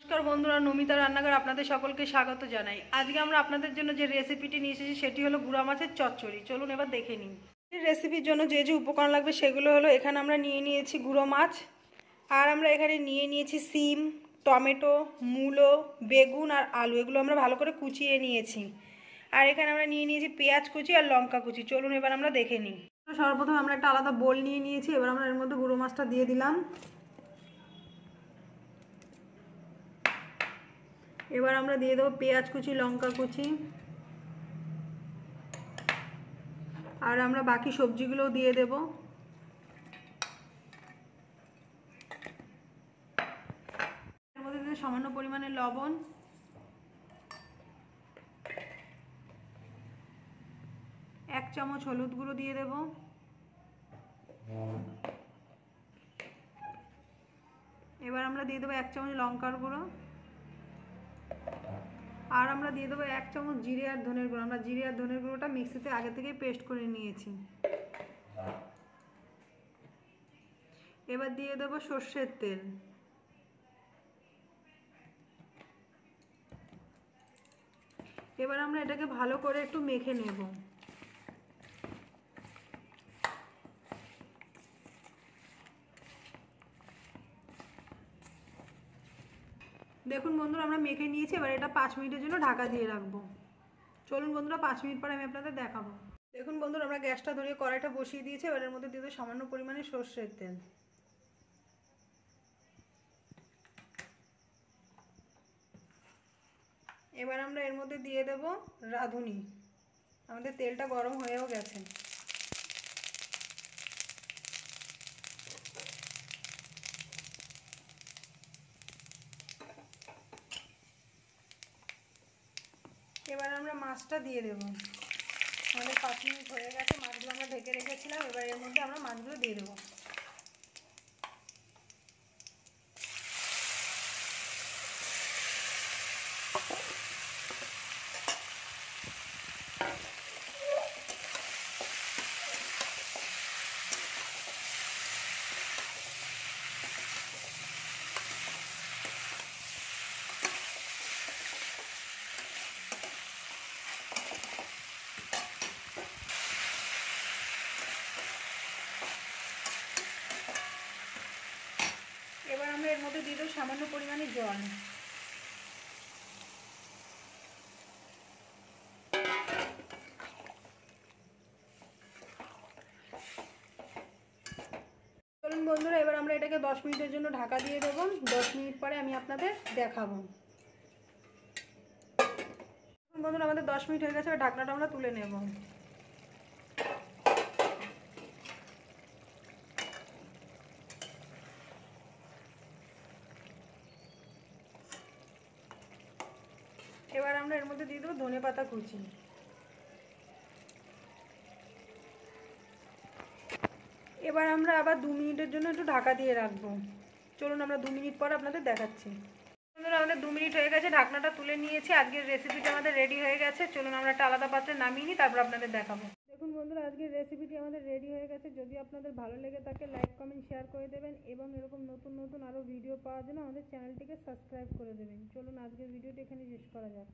নমস্কার বন্ধুরা, নমিতা রান্নাঘর আপনাদের সকলকে স্বাগত জানাই। আজকে আমরা আপনাদের জন্য যে রেসিপিটি নিয়ে এসেছি সেটি হলো গুঁড়া মাছের চচ্চড়ি। চলুন এবার দেখে নিই। এই রেসিপির জন্য যে যে উপকরণ লাগবে সেগুলো হলো, এখানে আমরা নিয়ে নিয়েছি গুঁড়ো মাছ, আর আমরা এখানে নিয়ে নিয়েছি সিম, টমেটো, মূলো, বেগুন আর আলু। এগুলো আমরা ভালো করে কুচিয়ে নিয়েছি। আর এখানে আমরা নিয়ে নিয়েছি পেঁয়াজ কুচি আর লঙ্কা কুচি। চলুন এবার আমরা দেখে নিই। সর্বপ্রথম আমরা একটা আলাদা বোল নিয়ে নিয়েছি। এবার আমরা এর মধ্যে গুঁড়ো মাছটা দিয়ে দিলাম। এবার আমরা দিয়ে দেবো পেঁয়াজ কুচি, লঙ্কা কুচি, আর আমরা বাকি সবজিগুলোও দিয়ে দেব। এর মধ্যে দিয়ে সামান্য পরিমাণে লবণ, এক চামচ হলুদ গুঁড়ো দিয়ে দেব, এবার আমরা দিয়ে দেবো এক চামচ লঙ্কার গুঁড়ো, আর আমরা দিয়ে দেবো এক চামচ জিরে আর ধনের গুঁড়ো। আমরা জিরে আর ধনের গুঁড়োটা মিক্সিতে আগে থেকে পেস্ট করে নিয়েছি। এবার দিয়ে দেবো সর্ষের তেল, এবার আমরা এটাকে ভালো করে একটু মেখে নেব। দেখুন বন্ধুরা, আমরা মেখে নিয়েছি। এবার এটা 5 মিনিটের জন্য ঢাকা দিয়ে রাখবো। চলুন বন্ধুরা, 5 মিনিট পরে আমি আপনাদের দেখাবো। দেখুন বন্ধুরা, আমরা গ্যাসটা ধরিয়ে কড়াইটা বসিয়ে দিয়েছি। এবার এর মধ্যে দিয়ে দেবো সামান্য পরিমাণে সর্ষের তেল। এবার আমরা এর মধ্যে দিয়ে দেব রাঁধুনি। আমাদের তেলটা গরম হয়েও গেছে। এবার আমরা মাছটা দিয়ে দেব। আমাদের 5 মিনিট হয়ে গেছে, মাছগুলো আমরা ঢেকে রেখেছিলাম। এবার এর মধ্যে আমরা মাছগুলো দিয়ে দেবো। এবার আমরা এর মধ্যে দিয়ে দেবো সামান্য পরিমাণে জল। চলুন বন্ধুরা, এবার আমরা এটাকে 10 মিনিটের জন্য ঢাকা দিয়ে দেবো। 10 মিনিট পরে আমি আপনাদের দেখাবো। বন্ধুরা, আমাদের 10 মিনিট হয়ে গেছে। ঢাকনাটা আমরা তুলে নেব। এবার আমরা এর মধ্যে দিয়ে দেবো ধনেপাতা কুচি। এবার আমরা আবার 2 মিনিটের জন্য একটু ঢাকা দিয়ে রাখবো। চলুন আমরা 2 মিনিট পর আপনাদের দেখাচ্ছি। বন্ধুরা, আমাদের 2 মিনিট হয়ে গেছে, ঢাকনাটা তুলে নিয়েছি। আজকের রেসিপিটা আমাদের রেডি হয়ে গেছে। চলুন আমরা একটা আলাদা পাত্রে নামিয়ে নিই, তারপর আপনাদের দেখাবো। দেখুন বন্ধুরা, আজকের রেসিপিটি আমাদের রেডি হয়ে গেছে। যদি আপনাদের ভালো লেগে থাকে লাইক, কমেন্ট, শেয়ার করে দেবেন এবং এরকম নতুন নতুন আরও ভিডিও পাওয়ার জন্য আমাদের চ্যানেলটিকে সাবস্ক্রাইব করে দেবেন। চলুন আজকের ভিডিওটি এখানে শেষ করা যাক।